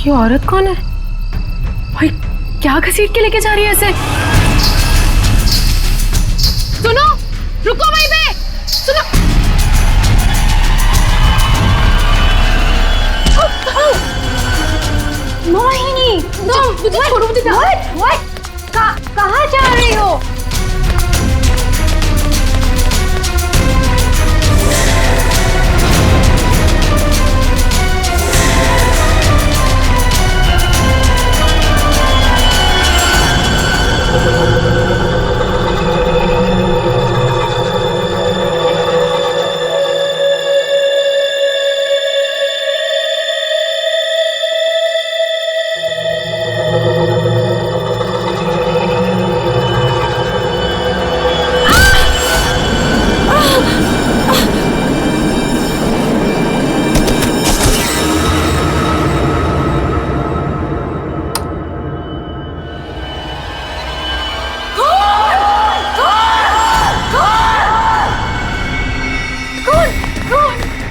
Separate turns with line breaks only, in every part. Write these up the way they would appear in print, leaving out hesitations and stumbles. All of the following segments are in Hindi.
ये औरत कौन है भाई? क्या घसीट के लेके जा रही है ऐसे? सुनो, रुको वहीं पे, सुनो। मोहिनी, मुझे छोड़ो, मुझे कहाँ जा रही हो?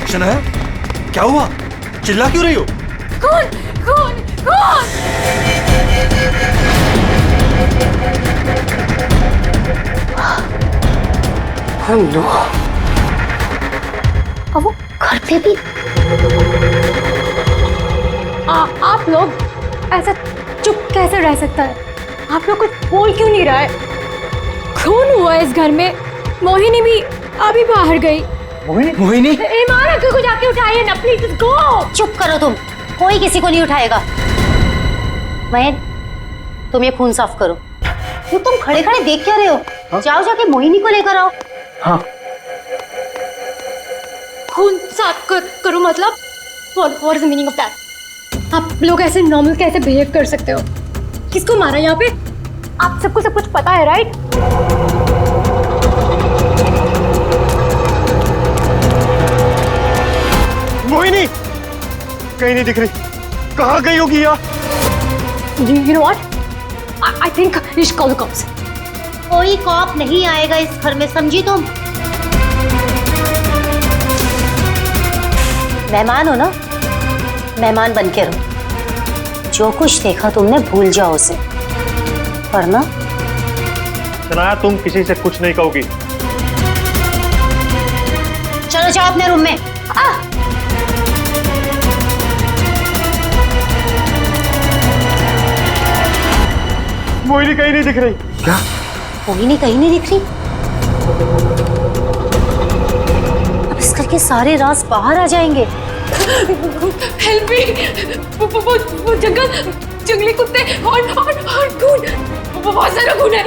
शनाया, क्या हुआ? चिल्ला क्यों रही हो?
कौन कौन कौन?
हेलो। अब वो घर पे भी
आप लोग ऐसा चुप कैसे रह सकता है? आप लोग कुछ बोल क्यों नहीं रहा है? खून हुआ इस घर में। मोहिनी भी अभी बाहर गई।
मोहिनी?
ईमान अंकल को जाके उठाइए ना प्लीज, गो।
चुप करो तुम, कोई किसी को नहीं उठाएगा। मयन, तुम ये खून साफ करो। क्यों तुम खड़े खड़े देख क्या रहे हो? हाँ? जाओ जाके मोहिनी को लेकर आओ।
हाँ।
खून साफ करो मतलब? What is the meaning of that? आप लोग ऐसे नॉर्मल कैसे बिहेव कर सकते हो? किसको मारा यहाँ पे? आप सबको सब कुछ पता है, राइट?
मोहिनी कहीं नहीं दिख रही, कहाँ गई होगी यार?
You know what? I think you should call the cops.
कोई कॉप नहीं आएगा इस घर में, समझी तुम? मेहमान हो ना, मेहमान बन के रहो। जो कुछ देखा तुमने भूल जाओ उसे, वरना
शनाया तुम किसी से कुछ नहीं कहोगी।
चलो जाओ अपने रूम में।
मोहिनी कहीं नहीं दिख रही। क्या?
मोहिनी कहीं नहीं दिख रही? अब इस घर के सारे राज बाहर आ जाएंगे।
Help me! वो जंगली कुत्ते और खून, बहुत सारा खून है।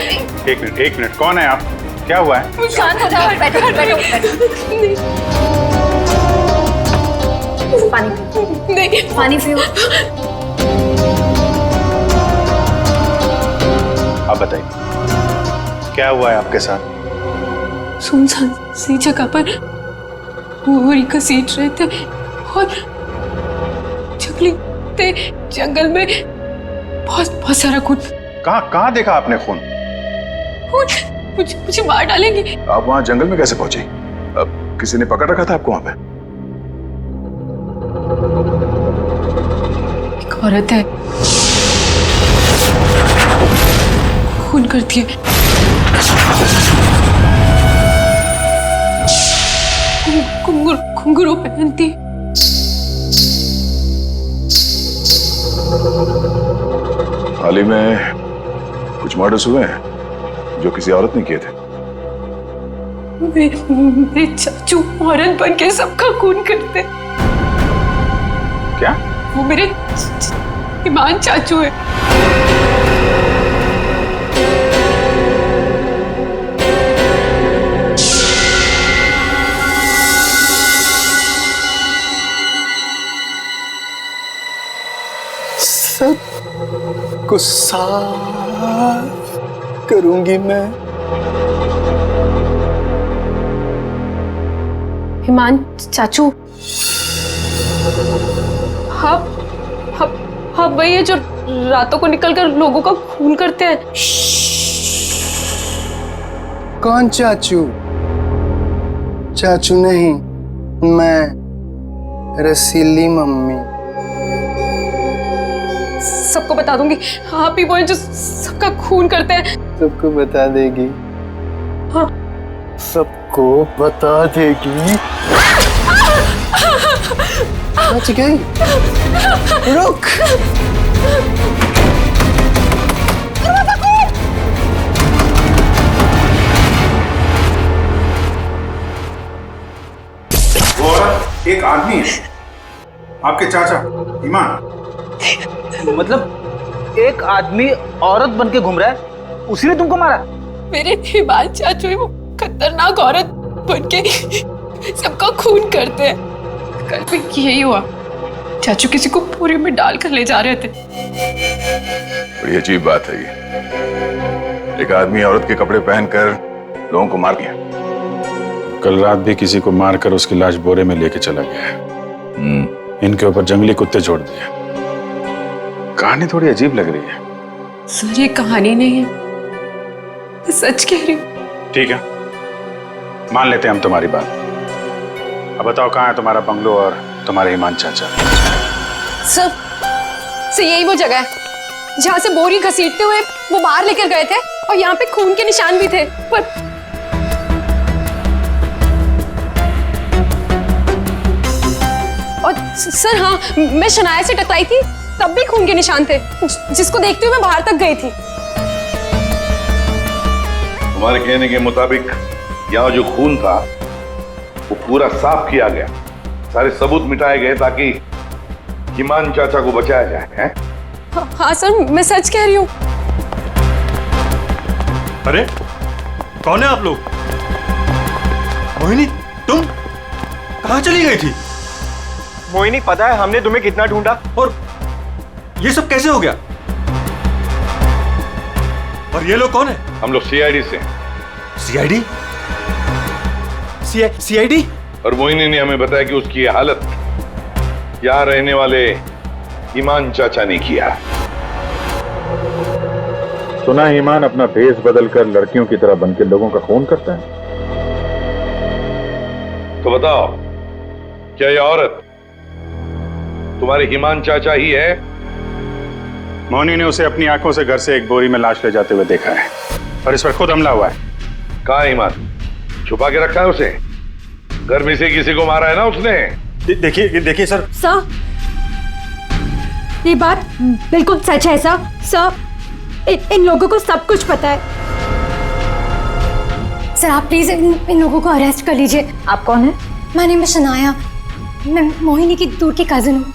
एक मिनट, कौन है आप? क्या हुआ है?
शांत हो जाओ, बैठो। पानी नहीं, पानी पियो।
आप बताइए क्या हुआ है आपके साथ?
सुनसान सी जगह पर वो घसीट रहे थे और जंगल में बहुत सारा खून।
कहाँ देखा आपने खून?
मुझे मार डालेंगे।
आप वहाँ जंगल में कैसे पहुंचे? अब किसी ने पकड़ रखा था आपको वहाँ पे?
एक औरत है, खून करती है। घुंघरू पहनती है।
हाल ही में कुछ मर्डर्स हुए हैं जो किसी औरत ने किए थे।
मेरे चाचू औरत बन के सबका खून करते।
क्या?
वो मेरे ईमान चाचू है।
सब को साफ करूंगी मैं।
ईमान चाचू, हाँ वही है जो रातों को निकलकर लोगों का खून करते हैं।
कौन चाचू? चाचू नहीं, मैं रसीली मम्मी।
सबको बता दूंगी। आप ही वो हैं जो सबका खून करते हैं।
सबको बता देगी।
हाँ।
सबको बता देगी। बच गई। रुक।
वो औरत एक आदमी है, आपके चाचा ईमान।
मतलब एक आदमी औरत बन के घूम रहा है, उसी ने तुमको मारा?
मेरे ईमान चाचू ही वो खतरनाक औरत बन के सबका खून करते हैं। कल भी यही हुआ, चाचू किसी को पूरी में डालकर ले जा रहे थे।
बड़ी अजीब बात है ये। एक आदमी औरत के कपड़े पहनकर लोगों को मार दिया।
कल रात भी किसी को मारकर उसकी लाश बोरे में लेके चला गया है। इनके ऊपर जंगली कुत्ते छोड़ दिए। कहानी थोड़ी अजीब लग रही है।
सर ये कहानी नहीं है, मैं सच कह रही हूँ।
ठीक है, मान लेते हैं हम तुम्हारी बात। अब बताओ कहाँ है तुम्हारा बंगलो और तुम्हारे ईमान चाचा?
सर यही वो जगह है जहाँ से बोरी घसीटते हुए वो बाहर लेकर गए थे, और यहाँ पे खून के निशान भी थे। पर और सर हाँ, मैं शनाया से टकराई थी, तब भी खून के निशान थे, जिसको देखते हुए मैं बाहर तक गई थी।
तुम्हारे कहने के मुताबिक यहाँ जो खून था वो पूरा साफ किया गया, सारे सबूत मिटाए गए ताकि ईमान चाचा को बचाया जाए, हैं?
हाँ सर, मैं सच कह रही हूँ।
अरे कौन है आप लोग? मोहिनी, तुम कहाँ चली गई थी?
मोहिनी, पता है हमने तुम्हें कितना ढूंढा।
और ये सब कैसे हो गया? और ये लोग कौन है?
हम लोग सीआईडी से।
सीआईडी? सीआईडी?
और मोहिनी ने हमें बताया कि उसकी ये हालत यहाँ रहने वाले ईमान चाचा ने किया।
सुना है ईमान अपना भेष बदलकर लड़कियों की तरह बनकर लोगों का खून करता है।
तो बताओ, क्या ये औरत तुम्हारे ईमान चाचा ही है?
मोहिनी ने उसे अपनी आंखों से घर से एक बोरी में लाश ले जाते हुए देखा है, और इस पर खुद हमला हुआ है।
कहाँ ईमान? छुपा के रखा है उसे? घर में से किसी को मारा है ना उसने?
देखिए सर।
सर, ये बात बिल्कुल सच है सर। सर, इन लोगों को सब कुछ पता है। सर आप प्लीज इन लोगों को अरेस्ट कर लीजिए।
आप कौन है?
My name is Shanaya. मैं मोहिनी की दूर की कजिन हूँ।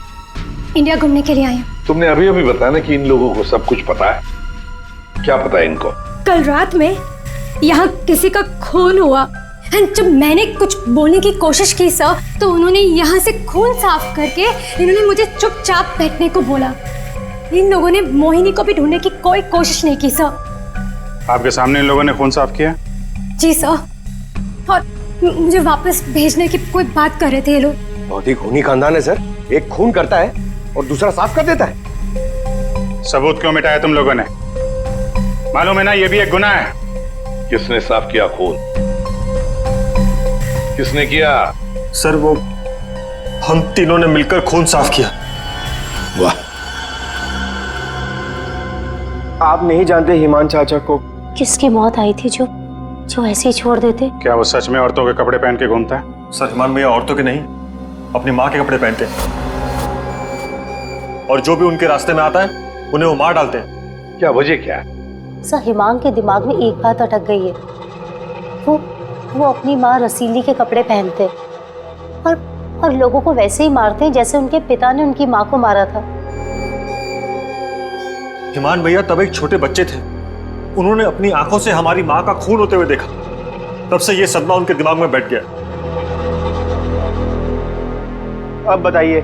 इंडिया घूमने के लिए आई हूँ।
तुमने अभी अभी बताया ना कि इन लोगों को सब कुछ पता है। क्या पता है इनको?
कल रात में यहाँ किसी का खून हुआ, जब मैंने कुछ बोलने की कोशिश की सर, तो उन्होंने यहाँ से खून साफ करके इन्होंने मुझे चुपचाप बैठने को बोला। इन लोगों ने मोहिनी को भी ढूंढने की कोई कोशिश नहीं की सर।
आपके सामने इन लोगों ने खून साफ किया?
जी सर, और मुझे वापस भेजने की कोई बात कर रहे थे ये लोग।
बहुत ही खूनी खानदान है सर। एक खून करता है और दूसरा साफ कर देता है।
सबूत क्यों मिटाया तुम लोगों ने? मालूम है ना ये भी एक गुनाह है।
किसने साफ किया खून? किसने किया?
सर वो हम तीनों ने मिलकर खून साफ किया।
वाह,
आप नहीं जानते ईमान चाचा को।
किसकी मौत आई थी जो ऐसे ही छोड़ देते?
क्या वो सच में औरतों के कपड़े पहन के घूमता है?
सर ईमान भैया औरतों के नहीं, अपनी माँ के कपड़े पहनते हैं, और जो भी उनके रास्ते में आता है उन्हें वो मार डालते हैं।
क्या वजह क्या है?
सर हिमांग के दिमाग में एक बात अटक गई है। वो अपनी माँ रसीली के कपड़े पहनते और लोगों को वैसे ही मारते हैं जैसे उनके पिता ने उनकी माँ को मारा था।
ईमान भैया तब एक छोटे बच्चे थे, उन्होंने अपनी आंखों से हमारी माँ का खून होते हुए देखा। तब से ये सदमा उनके दिमाग में बैठ गया।
अब बताइए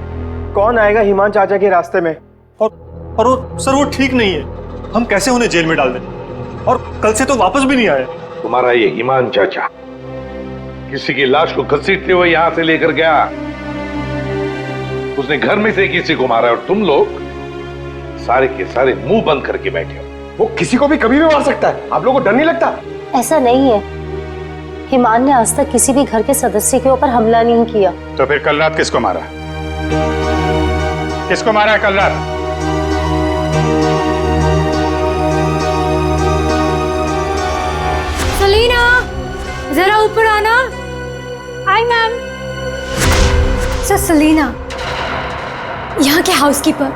कौन आएगा ईमान चाचा के रास्ते में?
और वो सर वो ठीक नहीं है, हम कैसे उन्हें जेल में डाल दें? और कल से तो वापस भी नहीं आए।
तुम्हारा ये ईमान चाचा किसी की लाश को घसीटते हुए यहां से लेकर गया, उसने घर में से किसी को मारा, और तुम लोग सारे के सारे मुंह बंद करके बैठे हो।
वो किसी को भी कभी भी मार सकता है, आप लोगों को डर नहीं लगता?
ऐसा नहीं है, हिमान ने आज तक किसी भी घर के सदस्य के ऊपर हमला नहीं किया।
तो फिर कल रात किसको मारा? किसको मारा है कल रात?
सलीना, जरा ऊपर आना। आई मैम। सर सलीना, यहाँ के हाउसकीपर,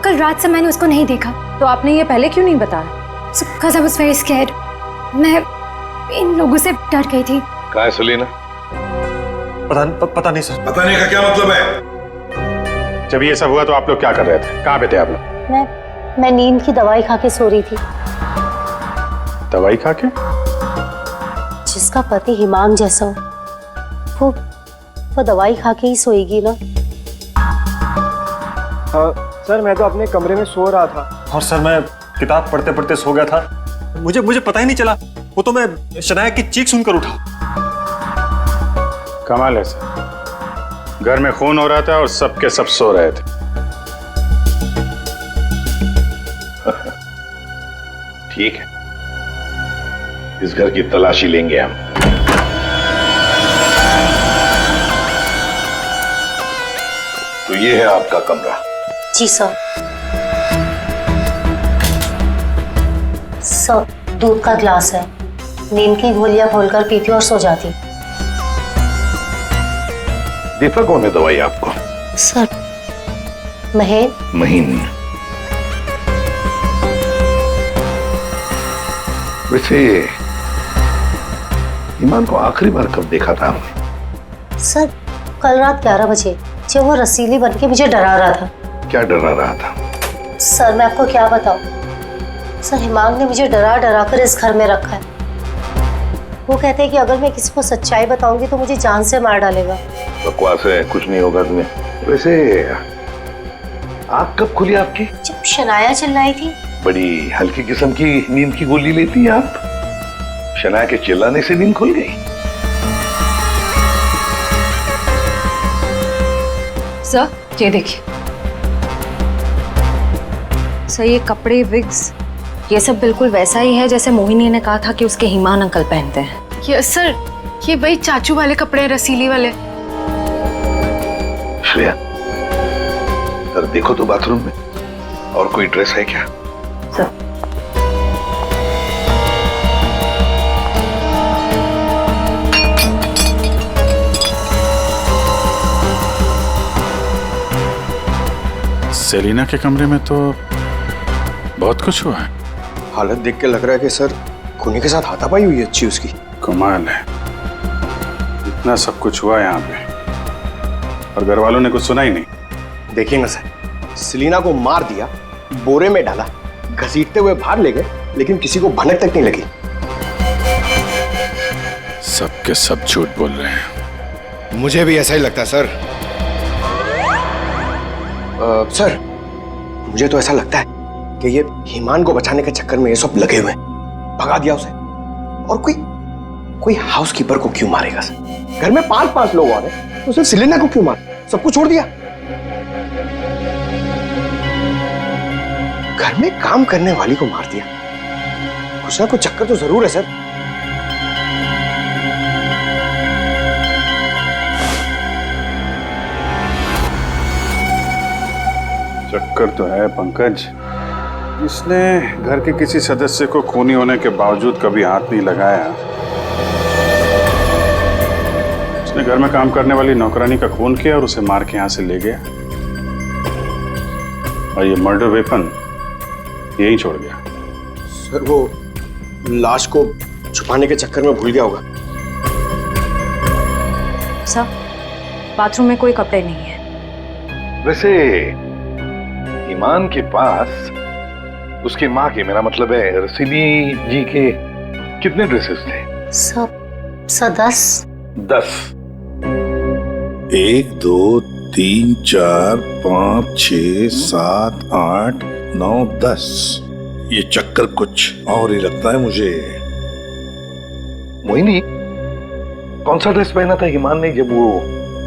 कल रात से मैंने उसको नहीं देखा।
तो आपने ये पहले क्यों नहीं बताया?
Because I was very scared. मैं इन लोगों से डर गई थी।
कहाँ है सलीना?
पता नहीं सर।
पता नहीं का क्या मतलब है?
जब ये सब हुआ तो आप लोग क्या कर रहे थे? कहाँ पे थे आप लोग?
मैं नींद की दवाई खा के सो रही थी।
दवाई खा के?
जिसका पति हिमांग जैसा हो, वो दवाई खा के ही सोएगी ना।
हाँ सर, मैं तो अपने कमरे में सो रहा था।
और सर मैं किताब पढ़ते पढ़ते सो गया था। मुझे पता ही नहीं चला। वो तो मैं शनाया की चीख सुनकर उठा।
कमाल है सर, घर में खून हो रहा था और सबके सब सो रहे थे।
ठीक है, इस घर की तलाशी लेंगे हम। तो ये है आपका कमरा।
जी सर। सर, दूध का ग्लास है, नींद की गोलियां घोलकर पीती और सो जाती।
देता कौन है दवाई आपको?
सर, महीन।
महीन। वैसे ईमान को आखिरी बार कब देखा था आपने?
सर, कल रात 11 बजे जब वो रसीली बन के मुझे डरा रहा था।
क्या डरा रहा था?
सर, मैं आपको क्या बताऊं? सर, हिमांग ने मुझे डरा डरा कर इस घर में रखा है। वो कहते हैं कि अगर मैं किसी को सच्चाई बताऊंगी तो मुझे जान से मार डालेगा।
बकवास है, कुछ नहीं होगा तुम्हें। वैसे आँख कब खुली आपकी?
जब शनाया चिल्लाई थी।
बड़ी हल्की किस्म की नींद की गोली लेती हैं आप। शनाया के चिल्लाने से नींद खुल गई?
सर, ये देखिए सर, ये कपड़े, विग्स, ये सब बिल्कुल वैसा ही है जैसे मोहिनी ने कहा था कि उसके हिमान अंकल पहनते हैं।
यस सर, ये वही चाचू वाले कपड़े, रसीली वाले।
श्रेया, सर देखो तो बाथरूम में और कोई ड्रेस है क्या?
सर,
सेलिना के कमरे में तो बहुत कुछ हुआ है।
हालत देख के लग रहा है कि सर खूनी के साथ हाथापाई हुई है अच्छी उसकी।
कमाल है, इतना सब कुछ हुआ यहाँ पे और घर वालों ने कुछ सुना ही नहीं।
देखिए ना सर, सेलिना को मार दिया, बोरे में डाला, घसीटते हुए बाहर ले गए, लेकिन किसी को भनक तक नहीं लगी।
सबके सब झूठ बोल रहे हैं।
मुझे भी ऐसा ही लगता है सर। सर, मुझे तो ऐसा लगता है कि ये हिमान को बचाने के चक्कर में ये सब लगे हुए हैं। भगा दिया उसे। और कोई हाउसकीपर को क्यों मारेगा सर? घर में 5-5 लोग और हैं, तो सिर्फ सेलिना को क्यों मार? सबको छोड़ दिया। घर में काम करने वाली को मार दिया। कुछ ना कुछ चक्कर तो जरूर है सर।
चक्कर तो है पंकज। इसने घर के किसी सदस्य को खूनी होने के बावजूद कभी हाथ नहीं लगाया। उसने घर में काम करने वाली नौकरानी का खून किया और उसे मार के यहां से ले गया और ये मर्डर वेपन यहीं छोड़ गया।
सर, वो लाश को छुपाने के चक्कर में भूल गया होगा।
सर, बाथरूम में कोई कपड़े नहीं है।
वैसे ईमान के पास उसकी माँ के, मेरा मतलब है रसीली जी के, कितने ड्रेसेस थे?
सब 10।
10।
1 2 3 4 5 6 7 8 9 10। ये चक्कर कुछ और ही लगता है मुझे।
मोहिनी, कौन सा ड्रेस पहना था ईमान ने जब वो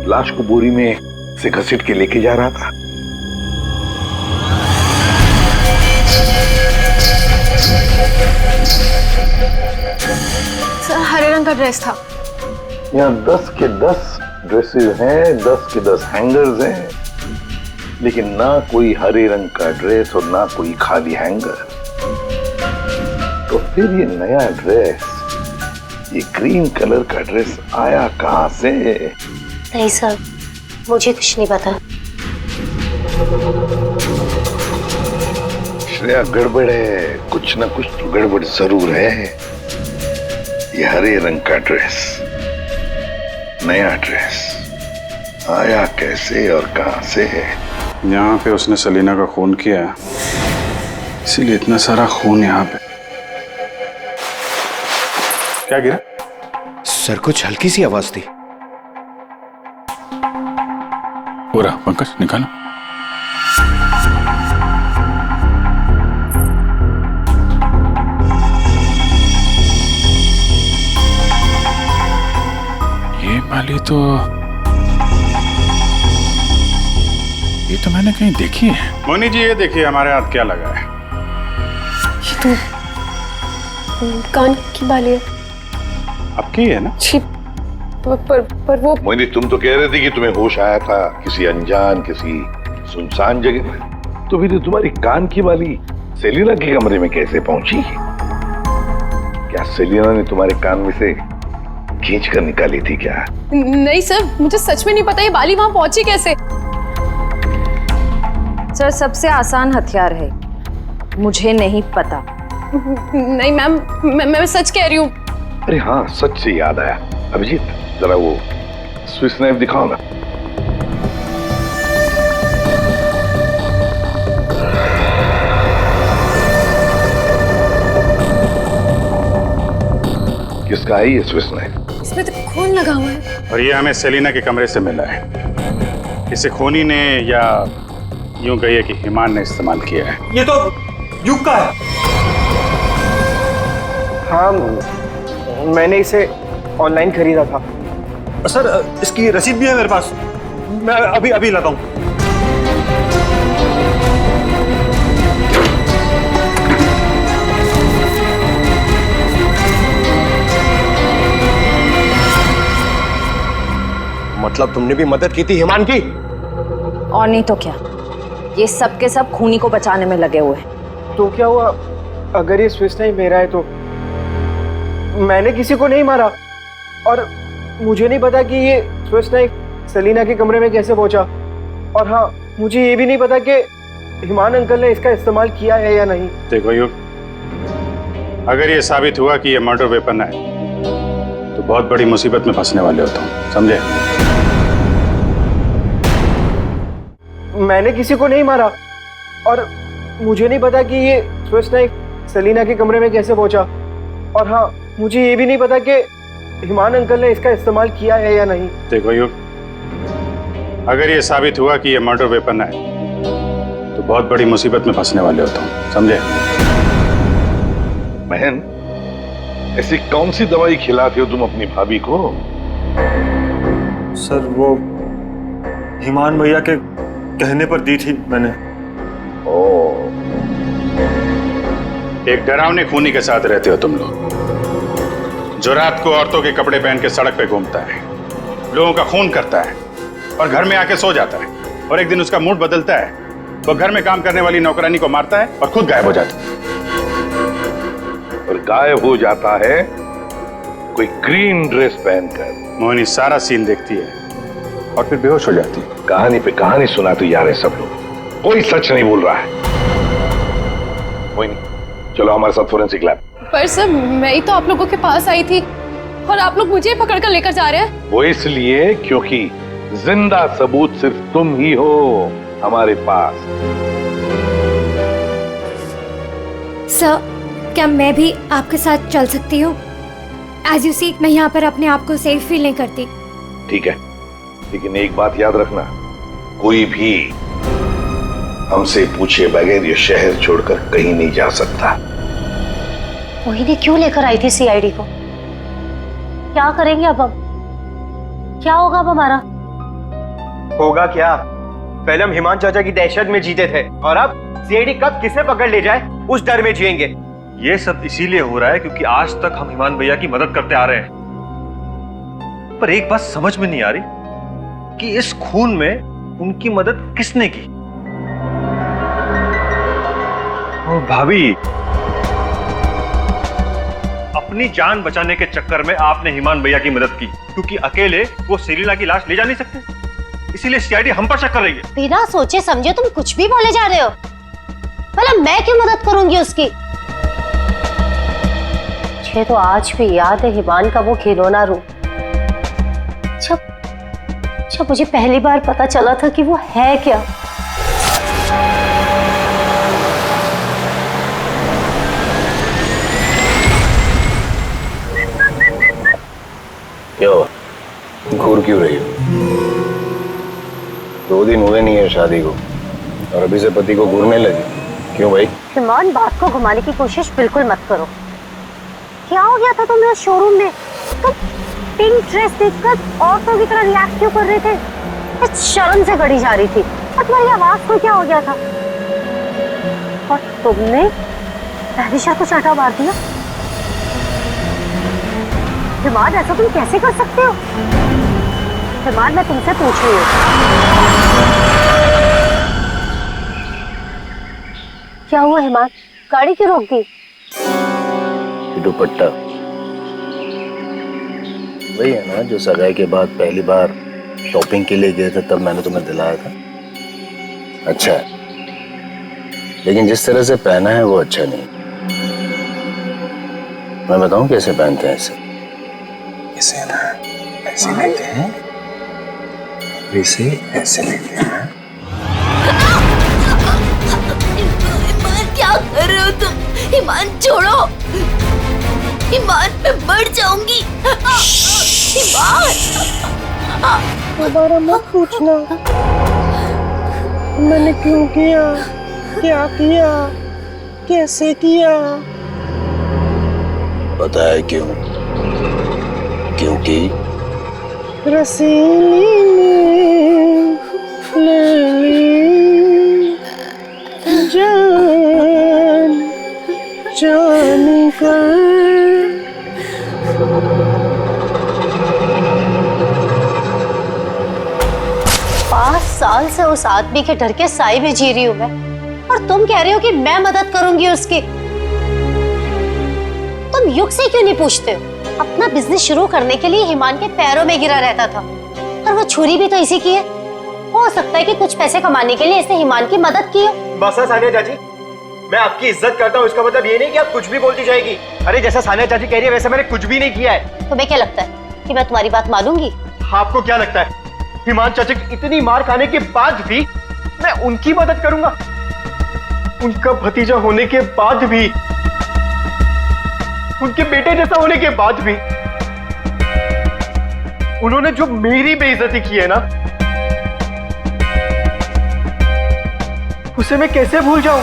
लाश को बोरी में से घसीट के लेके जा रहा था?
सर, हरे रंग का ड्रेस था।
यहाँ 10 के 10 ड्रेसेस हैं, 10 के 10 हैंगर्स हैं, लेकिन ना कोई हरे रंग का ड्रेस और ना कोई खाली हैंगर। तो फिर ये नया ड्रेस ये ग्रीन कलर का ड्रेस आया कहाँ से?
नहीं सर, मुझे कुछ नहीं पता।
श्रेया, गड़बड़ है, कुछ ना कुछ तो गड़बड़ जरूर है। ये हरे रंग का ड्रेस, नया ड्रेस आया कैसे और कहां से है?
यहाँ पे उसने सलीना का खून किया, इसीलिए इतना सारा खून यहाँ पे। क्या गिरा?
सर, कुछ हल्की सी आवाज थी।
पूरा पंकज निकालो। ये वाली तो मैंने कहीं देखी है। मोनी जी, ये देखिए हमारे हाथ क्या लगा है।
ये तो कान की बाली है।
आपकी है ना?
छी, पर वो
मोहिनी, तुम तो कह रहे थे कि तुम्हें होश आया था किसी अनजान, किसी सुनसान जगह में। तो फिर तुम्हारी कान की बाली सेलिना के कमरे में कैसे पहुंची? क्या सेलिना ने तुम्हारे कान में से खींच कर निकाली थी क्या?
नहीं सर, मुझे सच में नहीं पता ये बाली वहां पहुंची कैसे।
सर, सबसे आसान हथियार है, मुझे नहीं पता।
नहीं मैम, मैं सच कह रही हूँ।
अरे हाँ, सच से याद आया। अभिजीत, जरा वो स्विस नाइफ दिखाओ ना। किसका है ये स्विस नाइफ?
इसमें तो खून लगा हुआ है।
और ये हमें सेलिना के कमरे से मिला है। इसे खूनी ने, या यूं कहिए कि हिमान ने इस्तेमाल किया है।
ये तो युग का है।
हाँ, मैंने इसे ऑनलाइन खरीदा था।
सर, इसकी रसीद भी है मेरे पास। मैं अभी लाता हूँ।
मतलब तुमने भी मदद की थी हिमान की?
और नहीं तो क्या, ये सब के सब खूनी को बचाने में लगे हुए हैं।
तो क्या हुआ अगर ये स्विस नाइफ मेरा है तो? मैंने किसी को नहीं मारा, और मुझे नहीं पता कि ये स्विस नाइफ सलीना के कमरे में कैसे पहुंचा। और हाँ, मुझे ये भी नहीं पता कि हिमान अंकल ने इसका इस्तेमाल किया है या नहीं।
देखो युग, अगर ये साबित हुआ कि ये मर्डर वेपन है तो बहुत बड़ी मुसीबत में फंसने वाले हो तुम, समझे?
मैंने किसी को नहीं मारा, और मुझे नहीं पता कि ये स्विस नाइफ सलीना के कमरे में कैसे पहुंचा। और हाँ, मुझे ये भी नहीं पता कि हिमान अंकल ने इसका इस्तेमाल किया है या नहीं।
देखो युग, अगर ये साबित हुआ कि ये मर्डर वेपन है तो बहुत बड़ी मुसीबत में फंसने वाले हो तुम, समझे?
बहन, ऐसी कौन सी दवाई खिलाते हो तुम अपनी भाभी को?
सर, वो हिमान भैया के कहने पर दी थी मैंने।
ओह,
एक डरावने खूनी के साथ रहते हो तुम लोग, जो रात को औरतों के कपड़े पहन के सड़क पे घूमता है, लोगों का खून करता है और घर में आके सो जाता है, और एक दिन उसका मूड बदलता है, वो घर में काम करने वाली नौकरानी को मारता है और खुद गायब हो जाता है।
और गायब हो जाता है कोई ग्रीन ड्रेस पहनकर।
मोहिनी सारा सीन देखती है और फिर बेहोश हो जाती है।
कहानी पे कहानी सुनाते जा रहे सब लोग, कोई सच नहीं बोल रहा है। मोहिनी, चलो हमारे साथ फोरेंसिक लैब।
पर सर, मैं ही तो आप लोगों के पास आई थी और आप लोग मुझे पकड़ कर लेकर जा रहे हैं।
वो इसलिए क्योंकि जिंदा सबूत सिर्फ तुम ही हो हमारे पास।
सर, क्या मैं भी आपके साथ चल सकती हूँ? एज यू सी, मैं यहाँ पर अपने आप को सेफ फील नहीं करती।
ठीक है, लेकिन एक बात याद रखना, कोई भी हमसे पूछे बगैर ये शहर छोड़कर कहीं नहीं जा सकता।
मोहिनी क्यों लेकर आई थी सीआईडी को? क्या करेंगे अब हम? क्या होगा अब हमारा?
होगा क्या? पहले हम हिमान चाचा की दहशत में जीते थे, और अब सीआईडी कब किसे पकड़ ले जाए उस डर में जिएंगे।
ये सब इसीलिए हो रहा है क्योंकि आज तक हम हिमान भैया की मदद करते आ रहे हैं। पर एक बात समझ में नहीं आ रही कि इस खून में उनकी मदद किसने की। भाभी, अब अपनी जान बचाने के चक्कर में आपने हिमान भैया की मदद की, क्योंकि अकेले वो सेलिना की लाश ले जा नहीं सकते, इसीलिए सीआईडी हम पर शक कर रही है।
बिना सोचे समझे तुम कुछ भी बोले जा रहे हो। भला मैं क्यों मदद करूंगी उसकी? मुझे तो आज भी याद है हिमान का वो खिलौना रूप, जब मुझे पहली बार पता चला था कि वो है क्या।
क्या हुआ? घूर क्यों रही हो? 2 दिन हुए नहीं है शादी को और अभी से पति को घूरने लगी, क्यों भाई?
हिमान, बात को घुमाने की कोशिश बिल्कुल मत करो। क्या हो गया था तुम्हें शोरूम में? तुम पिंक ड्रेस देखकर औरतों की तरह रिएक्ट क्यों कर रहे थे? इस शर्म से गड़ी जा रही थी और तुम्हारी आवाज को क्या हो गया था? और तुमने तहरीशा को चाटा मार दिया। हिमान, ऐसा तुम कैसे कर सकते हो? हिमान, मैं तुमसे पूछ रही हूँ, क्या हुआ हिमान? गाड़ी क्यों रोक दी?
दुपट्टा वही है ना जो सगाई के बाद पहली बार शॉपिंग के लिए गए थे, तब मैंने तुम्हें दिलाया था। अच्छा है, लेकिन जिस तरह से पहना है वो अच्छा नहीं। मैं बताऊं कैसे पहनते हैं इसे?
इसे ना ऐसे लेते हैं, इसे ऐसे लेते हैं।
ईमान, क्या कर रहे हो तुम? ईमान छोड़ो, ईमान मैं मर जाऊंगी। ईमान,
दोबारा मत पूछना मैंने क्यों किया, क्या किया, कैसे किया।
पता है क्यों? क्योंकि
रसीली ने ले ली जान जान कर।
5 साल से उस आदमी के डर के साए में जी रही हूँ मैं, और तुम कह रहे हो कि मैं मदद करूंगी उसकी। तुम युग से क्यों नहीं पूछते हो? अपना बिजनेस शुरू करने के लिए हिमान के पैरों में गिरा रहता था, और वो छुरी भी तो इसी की है। हो सकता है कि कुछ पैसे कमाने के लिए इसने हिमान की मदद की हो।
बस सानिया चाची, मैं आपकी इज्जत करता हूँ, इसका मतलब ये नहीं कि आप कुछ भी बोलती जाएगी। अरे जैसा सानिया चाची कह रही है वैसे मैंने कुछ भी नहीं किया है।
तुम्हें क्या लगता है कि मैं तुम्हारी बात मानूंगी?
आपको क्या लगता है हिमान चाचा की इतनी मार खाने के बाद भी मैं उनकी मदद करूंगा? उनका भतीजा होने के बाद भी, उनके बेटे जैसा होने के बाद भी उन्होंने जो मेरी बेइज्जती की है ना, उसे मैं कैसे भूल जाऊं?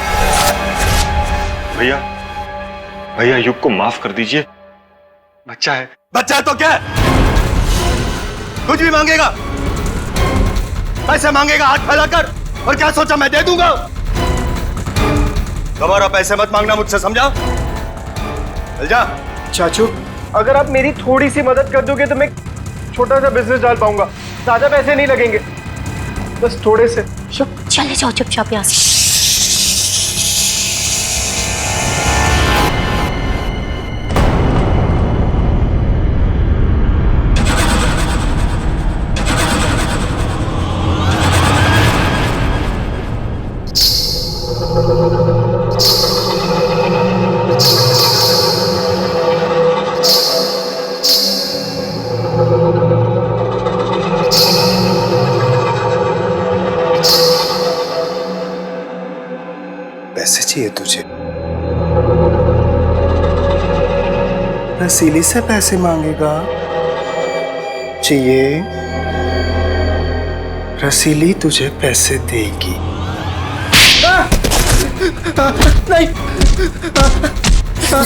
भैया, भैया युग को माफ कर दीजिए, बच्चा है।
बच्चा है तो क्या है? कुछ भी मांगेगा, पैसे मांगेगा हाथ फैलाकर, और क्या सोचा मैं दे दूंगा? दोबारा पैसे मत मांगना मुझसे, समझा? चल जा।
चाचू, अगर आप मेरी थोड़ी सी मदद कर दोगे तो मैं छोटा सा बिजनेस डाल पाऊंगा। ज्यादा पैसे नहीं लगेंगे, बस थोड़े से।
चले जाओ चुपचाप यहाँ से।
पैसे चाहिए तुझे? रसीली से पैसे मांगेगा? चाहिए? रसीली तुझे पैसे देगी।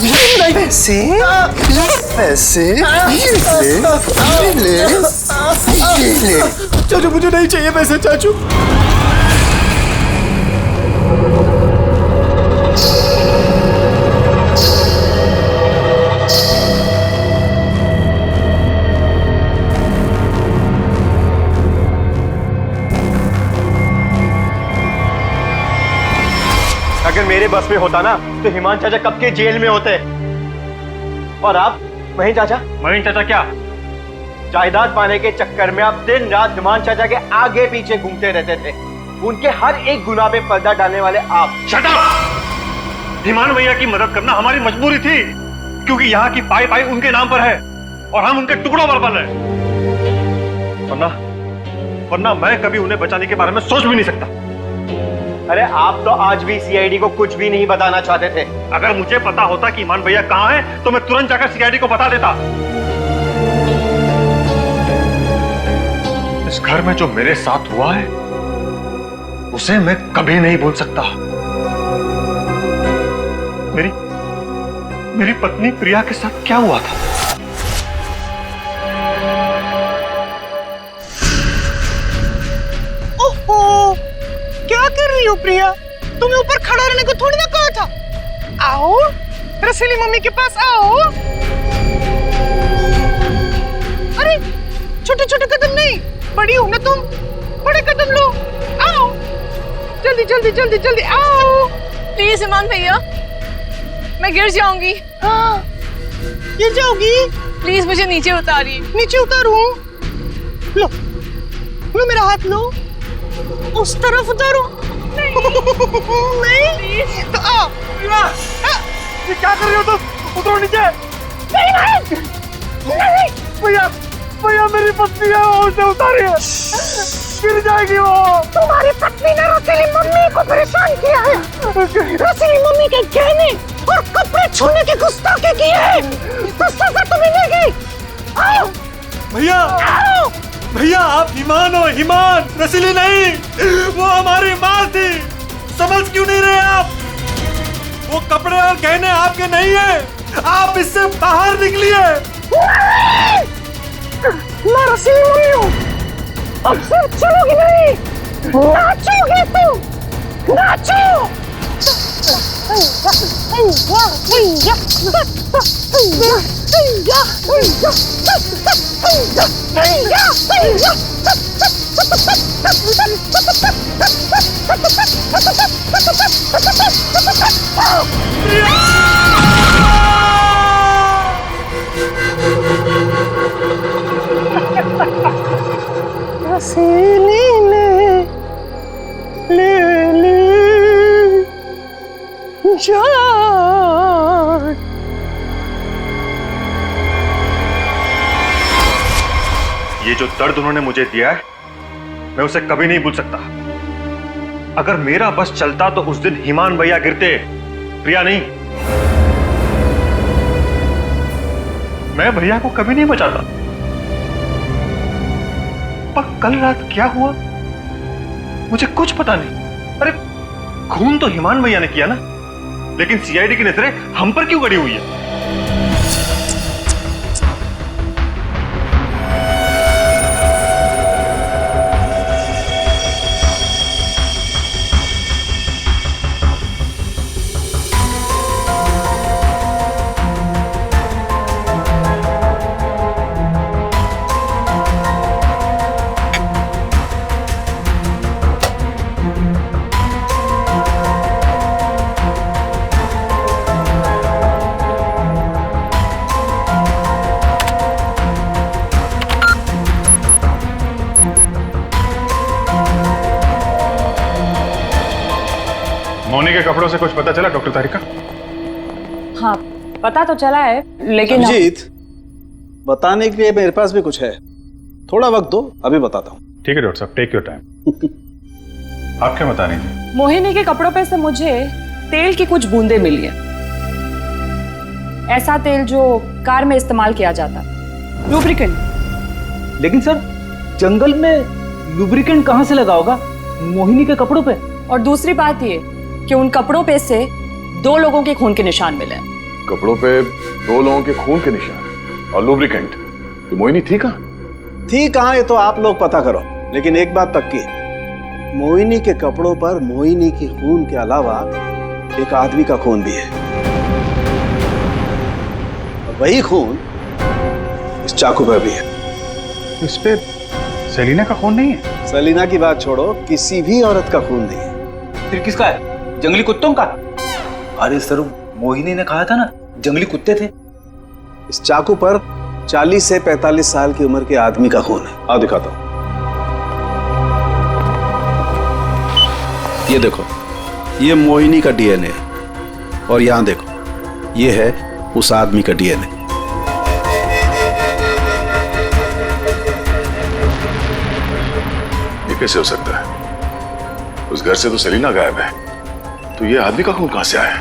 नहीं, नहीं। पैसे, पैसे ले, ले। चाचू मुझे नहीं चाहिए पैसे चाचू। अगर मेरे बस में होता ना तो हिमान चाचा कब के जेल में होते।
और आप महीन चाचा?
महीन चाचा क्या?
जायदाद पाने के चक्कर में आप दिन रात हिमान चाचा के आगे पीछे घूमते रहते थे। उनके हर एक गुनाह पे पर्दा डालने वाले आप।
Shut up! हिमान भैया की मदद करना हमारी मजबूरी थी, क्योंकि यहाँ की पाई पाई उनके नाम पर है और हम उनके टुकड़ों पर पल रहे। वरना मैं कभी उन्हें बचाने के बारे में सोच भी नहीं सकता।
अरे आप तो आज भी सीआईडी को कुछ भी नहीं बताना चाहते थे।
अगर मुझे पता होता कि हिमान भैया कहाँ है तो मैं तुरंत जाकर सीआईडी को बता देता। इस घर में जो मेरे साथ हुआ है उसे मैं कभी नहीं भूल सकता। मेरी पत्नी प्रिया के साथ क्या हुआ था?
ओहो, क्या कर रही हो प्रिया? तुम्हें ऊपर खड़ा रहने को थोड़ी ना कहा था। आओ रसीली मम्मी के पास आओ। अरे छोटे छोटे कदम नहीं, बड़ी हो ना तुम, बड़े कदम लो। आओ जल्दी जल्दी जल्दी जल्दी आओ।
प्लीज हिमान भैया, मैं गिर जाऊंगी।
हाँ गिर जाओगी?
प्लीज मुझे नीचे उतारिए।
नीचे उतारूं? लो लो मेरा हाथ लो, उस तरफ उतारो। नहीं तो आओ।
ये क्या कर रहे हो तुम? उतरो नीचे।
नहीं
भैया भैया मेरी पत्नी है, उसे उतारिए, गिर जाएगी वो।
तुम्हारी पत्नी ने रसीली मम्मी को परेशान किया है। रसीली मम्मी के गहने और कपड़े छूने की गुस्ताखी की है, तो सजा तो मिलेगी। आओ
भैया, भैया आप हिमान हो, हिमान, रसीली नहीं। वो हमारी माँ थी, समझ क्यों नहीं रहे आप? वो कपड़े और गहने आपके नहीं है, आप इससे बाहर निकलिए।
मैं रसीली मम्मी हूँ, अब से चलोगी नहीं, नाचोगे तुम, नाचो। रसीली ले जान।
ये जो दर्द उन्होंने मुझे दिया है मैं उसे कभी नहीं भूल सकता। अगर मेरा बस चलता तो उस दिन हिमान भैया गिरते, प्रिया नहीं। मैं भैया को कभी नहीं बचाता। पर कल रात क्या हुआ मुझे कुछ पता नहीं। अरे खून तो हिमान भैया ने किया ना, लेकिन सीआईडी की नजरें हम पर क्यों गड़ी हुई है?
मोनी के कपड़ों से कुछ पता चला डॉक्टर तारिका?
हाँ पता तो चला है, लेकिन
अभिजीत, बताने के लिए मेरे पास भी कुछ है, थोड़ा वक्त दो, अभी बताता हूँ।
ठीक है डॉक्टर साहब, टेक योर टाइम। आप क्या बता रही थी?
मोहिनी के कपड़ों पे से मुझे तेल की कुछ बूंदें मिली है। ऐसा तेल जो कार में इस्तेमाल किया जाता, लुब्रिकेंट।
लेकिन सर जंगल में लुब्रिकेंट कहाँ से लगा होगा मोहिनी के कपड़ों पे?
और दूसरी बात ये कि उन कपड़ों पे से 2 लोगों के खून के निशान मिले।
कपड़ों पे 2 लोगों के खून के निशान और लुब्रिकेंट। तो मोहिनी थी कहाँ?
थी कहाँ ये तो आप लोग पता करो, लेकिन एक बात पक्की है, मोहिनी के कपड़ों पर मोहिनी के खून के अलावा एक आदमी का खून भी है। वही खून इस चाकू पर भी है।
इस पे सेलिना का खून नहीं है?
सेलिना की बात छोड़ो, किसी भी औरत का खून नहीं है।
फिर किसका है? जंगली कुत्तों का? अरे सर मोहिनी ने कहा था ना जंगली कुत्ते थे।
इस चाकू पर 40 से 45 साल की उम्र के आदमी का खून है। आओ दिखाता हूं। ये देखो, ये मोहिनी का डीएनए है और यहां देखो, ये है उस आदमी का डीएनए।
ये कैसे हो सकता है? उस घर से तो सेलिना गायब है, तो ये आदमी का खून कहां से आया?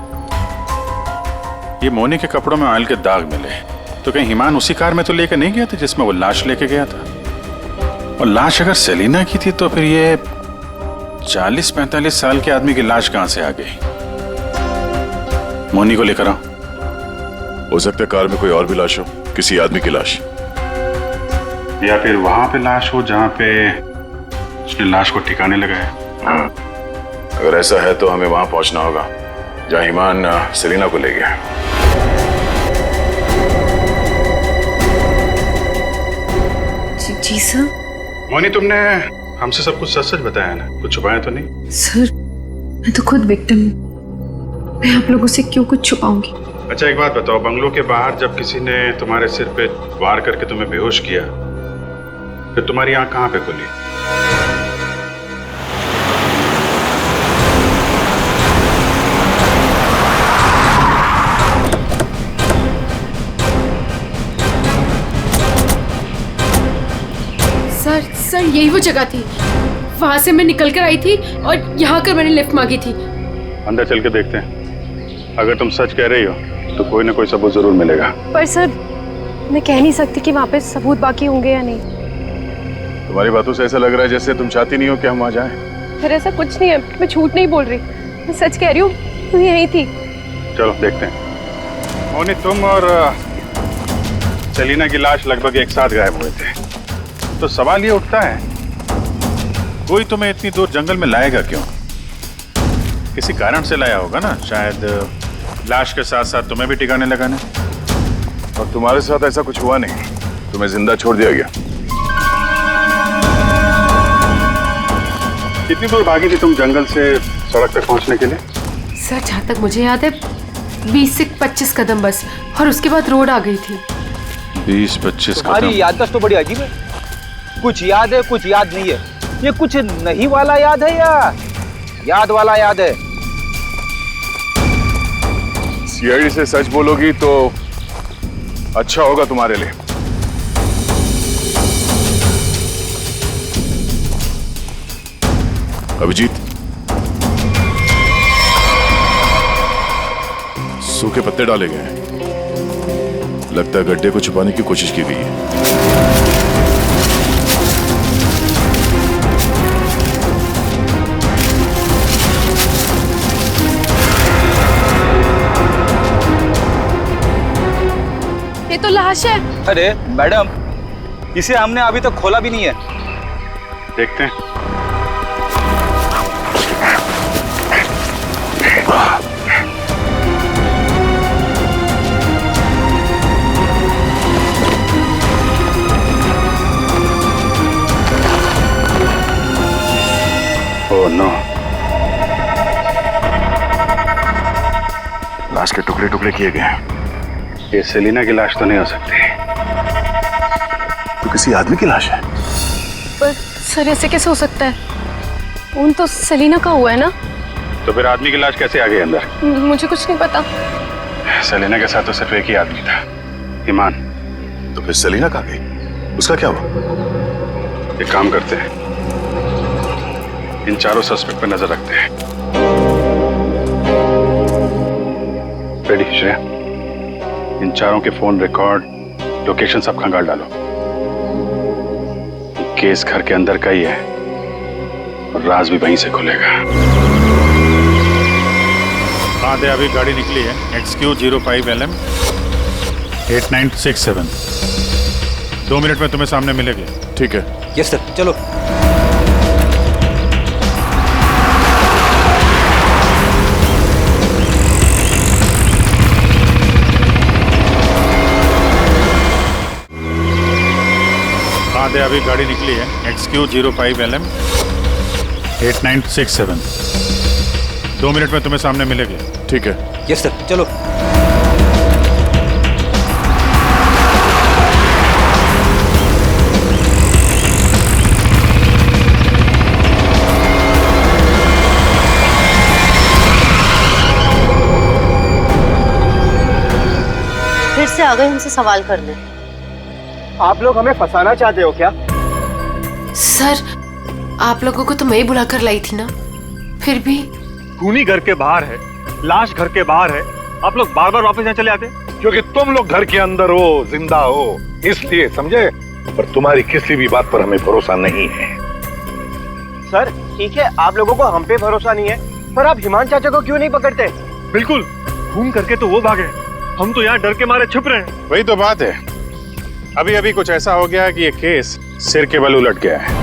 ये मोनी के कपड़ों में ऑयल के दाग मिले, तो कहीं हिमान उसी कार में तो लेकर नहीं गया था जिसमें वो लाश लेके गया था? और लाश अगर सेलिना की थी तो फिर ये 40-45 साल के आदमी की लाश कहां से आ गई? मोनी को लेकर आओ।
हो सकता है कार में कोई और भी लाश हो, किसी आदमी की लाश,
या फिर वहां पे लाश हो जहां पे उसने लाश को ठिकाने लगाया।
हाँ, अगर ऐसा है तो हमें वहां पहुंचना होगा जहां हिमान सेलिना को ले गया।
जी सर।
मोनी, तुमने हमसे सब कुछ सच सच बताया ना, कुछ छुपाया तो नहीं?
सर, मैं तो खुद विक्टिम हूँ, मैं आप लोगों से क्यों कुछ छुपाऊंगी?
अच्छा एक बात बताओ, बंगलों के बाहर जब किसी ने तुम्हारे सिर पे वार करके तुम्हें बेहोश किया, फिर तुम्हारी आंख कहाँ पे खुली?
सर यही वो जगह थी, वहां से मैं निकल कर आई थी और यहाँ कर मैंने लिफ्ट मांगी थी।
अंदर चल के देखते हैं, अगर तुम सच कह रही हो तो कोई ना कोई सबूत जरूर मिलेगा।
पर सर, मैं कह नहीं सकती कि वहाँ पे सबूत बाकी होंगे या नहीं।
तुम्हारी बातों से ऐसा लग रहा है जैसे तुम चाहती नहीं हो कि हम वहां जाएं।
फिर ऐसा कुछ नहीं है, मैं झूठ नहीं बोल रही, मैं सच कह रही हूँ, तुम यहीं थी।
चलो देखते हैं। मोनी, तुम और सेलिना की लाश लगभग एक साथ गायब हुए थे, तो सवाल ये उठता है, कोई तुम्हें इतनी दूर जंगल में लाएगा क्यों? किसी कारण से लाया होगा ना, शायद लाश के साथ साथ तुम्हें भी ठिकाने लगाने।
और तुम्हारे साथ ऐसा कुछ हुआ नहीं, तुम्हें जिंदा छोड़ दिया गया।
कितनी दूर भागी थी तुम जंगल से सड़क तक पहुंचने के लिए?
सर, जहाँ तक मुझे याद है 20 से 25 कदम बस, और उसके बाद रोड आ गई थी।
20-25 कदम?
हमारी याददाश्त तो बड़ी अजीब है, कुछ याद है कुछ याद नहीं है। ये कुछ नहीं वाला याद है या याद वाला याद है?
सीआईडी से सच बोलोगी तो अच्छा होगा तुम्हारे लिए। अभिजीत, सूखे पत्ते डाले गए हैं, लगता है गड्ढे को छुपाने की कोशिश की गई है।
ये तो लाश है।
अरे मैडम, इसे हमने अभी तक खोला भी नहीं है।
देखते हैं। ओह नो,
लाश के टुकड़े टुकड़े किए गए हैं।
ये सेलिना की लाश तो नहीं हो सकती,
तो किसी आदमी की लाश है।
पर सर, ऐसे कैसे हो सकता है? खून तो सेलिना का हुआ है ना?
तो फिर आदमी की लाश कैसे आ गई अंदर?
मुझे कुछ नहीं पता।
सेलिना के साथ तो सिर्फ एक ही आदमी था, ईमान।
तो फिर सेलिना कहाँ गई? उसका क्या हुआ?
एक काम करते हैं, इन चारों सस्पेक्ट पर नजर रखते हैं। रेडी श्रेया, इन चारों के फोन रिकॉर्ड, लोकेशन सब खंगाल डालो। केस घर के अंदर का ही है और राज भी वहीं से खुलेगा। हाँ दे, अभी गाड़ी निकली है, XQ05LM 8967। 2 मिनट में तुम्हें सामने मिलेगी।
ठीक है।
यस सर, चलो।
हाँ दे, अभी गाड़ी निकली है, XQ05LM 8967। 2 मिनट में तुम्हें सामने मिलेगी।
ठीक है।
यस सर, चलो।
आ गए हमसे सवाल करने।
आप लोग हमें फंसाना चाहते हो क्या?
सर, आप लोगों को तो मैं ही बुलाकर लाई थी ना, फिर भी।
खूनी घर के बाहर है, लाश घर के बाहर है, आप लोग बार बार वापस यहाँ चले आते?
क्योंकि तुम लोग घर के अंदर हो, जिंदा हो, इसलिए, समझे? पर तुम्हारी किसी भी बात पर हमें भरोसा नहीं है।
सर ठीक है, आप लोगों को हम पे भरोसा नहीं है, पर आप हिमान चाचा को क्यों नहीं पकड़ते?
बिल्कुल, खून करके तो वो भागे, हम तो यहाँ डर के मारे छुप रहे हैं।
वही तो बात है, अभी अभी कुछ ऐसा हो गया कि ये केस सिर के बल उलट गया है।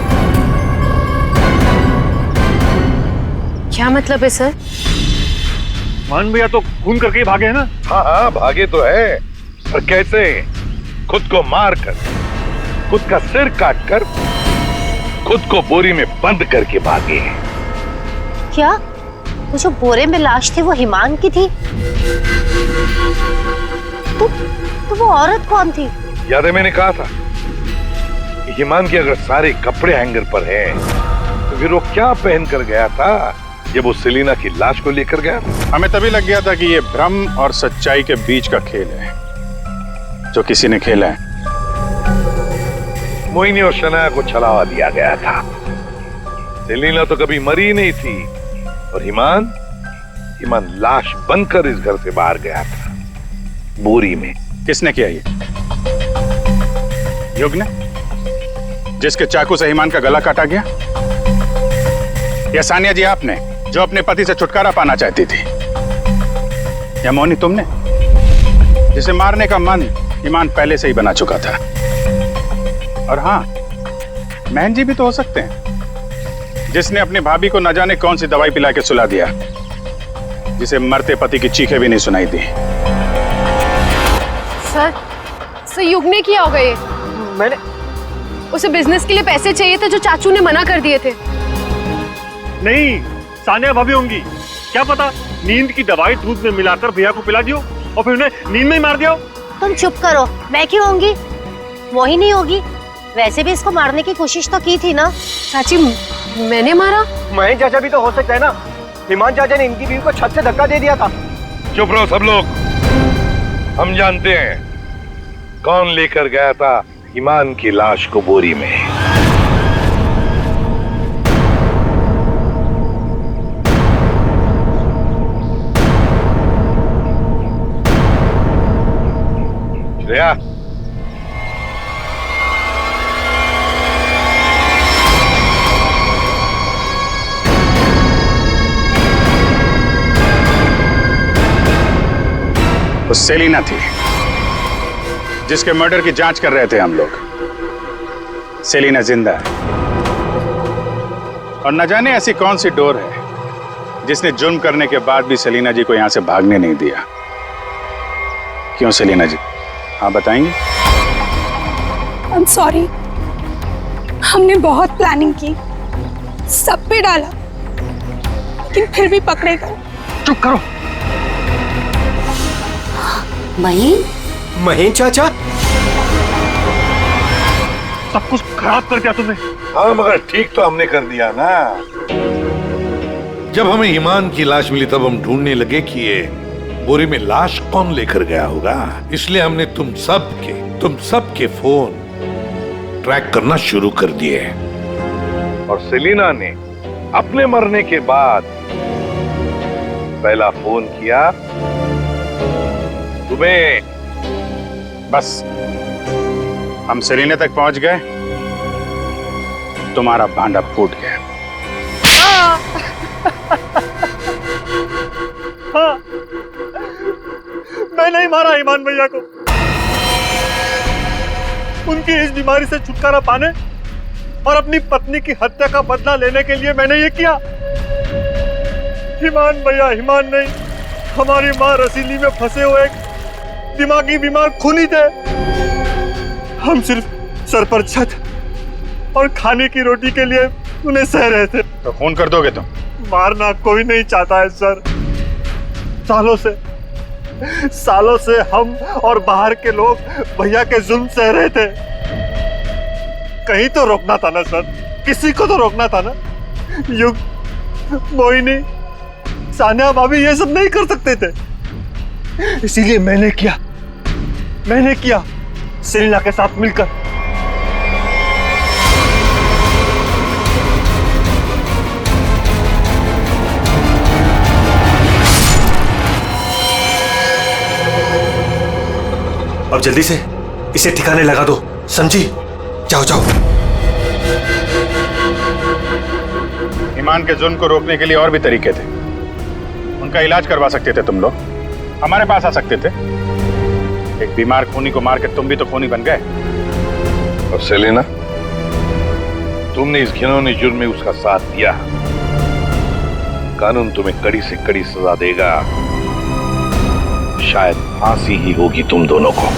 क्या मतलब है सर?
मान भैया तो खून करके ही भागे है ना?
हाँ हाँ, भागे तो है, पर कैसे? खुद को मार कर, खुद का सिर काट कर, खुद को बोरी में बंद करके भागे।
क्या वो जो बोरे में लाश थी वो हिमान की थी? तो वो औरत कौन थी?
याद है मैंने कहा था कि हिमान के अगर सारे कपड़े हैंगर पर हैं, तो फिर वो क्या पहन कर गया था जब वो सेलिना की लाश को लेकर गया?
हमें तभी लग गया था कि ये भ्रम और सच्चाई के बीच का खेल है जो किसी ने खेला है।
मोहिनी और शनाया को छलावा दिया गया था। सेलिना तो कभी मरी नहीं थी, और हिमान लाश बनकर इस घर से बाहर गया था, बोरी में।
किसने किया ये? युग ने, जिसके चाकू से हिमान का गला काटा गया? या सानिया जी आपने, जो अपने पति से छुटकारा पाना चाहती थी? या मोहिनी तुमने, जिसे मारने का मन हिमान पहले से ही बना चुका था? और हाँ, महन जी भी तो हो सकते हैं, जिसने अपनी भाभी को न जाने कौन सी दवाई पिला के सुला दिया, जिसे मरते पति की चीखें भी नहीं सुनाई दी।
सर युग ने किया होगा ये।
मैंने
उसे बिजनेस के लिए पैसे चाहिए थे जो चाचू ने मना कर दिए थे।
नहीं, सानिया भाभी होंगी, क्या पता नींद की दवाई दूध में मिलाकर भैया को पिला दियो और फिर उन्हें नींद में ही मार दिया।
तुम चुप करो, मैं क्यों होंगी? वही नहीं होगी, वैसे भी इसको मारने की कोशिश तो की थी ना।
चाची, मैंने मारा?
महेश चाचा भी तो हो सकता है ना, हिमान चाचा ने इनकी बीवी को छत से धक्का दे दिया था।
चुप रहो सब लोग, हम जानते हैं कौन लेकर गया था हिमान की लाश को बोरी में। श्रेया,
वो सेलिना थी जिसके मर्डर की जांच कर रहे थे हम लोग। सेलिना जिंदा है, और न जाने ऐसी कौन सी डोर है जिसने जुर्म करने के बाद भी सेलिना जी को यहां से भागने नहीं दिया। क्यों सेलिना जी, आप बताएंगे?
आई एम सॉरी, हमने बहुत प्लानिंग की, सब पे डाला, लेकिन फिर भी पकड़े गए।
चुप करो। महेश चाचा,
सब कुछ खराब कर दिया तुमने।
हाँ, मगर ठीक तो हमने कर दिया ना।
जब हमें ईमान की लाश मिली तब हम ढूंढने लगे कि ये बोरी में लाश कौन लेकर गया होगा, इसलिए हमने तुम सब के फोन ट्रैक करना शुरू कर दिए।
और सेलिना ने अपने मरने के बाद पहला फोन किया तुम्हें।
बस हम सेलिना तक पहुंच गए, तुम्हारा भांडा फूट गया।
हाँ, मैं नहीं मारा ईमान भैया को। उनकी इस बीमारी से छुटकारा पाने और अपनी पत्नी की हत्या का बदला लेने के लिए मैंने ये किया। ईमान भैया ईमान नहीं, हमारी माँ रसीली में फंसे हुए एक दिमागी बीमार खूनी थे। हम सिर्फ सर पर छत और खाने की रोटी के लिए उन्हें सह रहे थे।
तो खून कर दोगे तुम?
मारना कोई नहीं चाहता है सर। सालों से हम और बाहर के लोग भैया के जुल्म सह रहे थे। कहीं तो रोकना था ना सर, किसी को तो रोकना था ना। युग, मोहिनी, सानिया भाभी ये सब नहीं कर सकते थे, इसीलिए मैंने किया।
मैंने किया, सेलिना के साथ मिलकर। अब जल्दी से इसे ठिकाने लगा दो, समझी? जाओ जाओ।
ईमान के जुल्म को रोकने के लिए और भी तरीके थे। उनका इलाज करवा सकते थे तुम लोग, हमारे पास आ सकते थे। एक बीमार खूनी को मार के तुम भी तो खूनी बन गए।
और सेलिना, तुमने इस घिनौने जुर्म में उसका साथ दिया। कानून तुम्हें कड़ी से कड़ी सजा देगा, शायद फांसी ही होगी तुम दोनों को।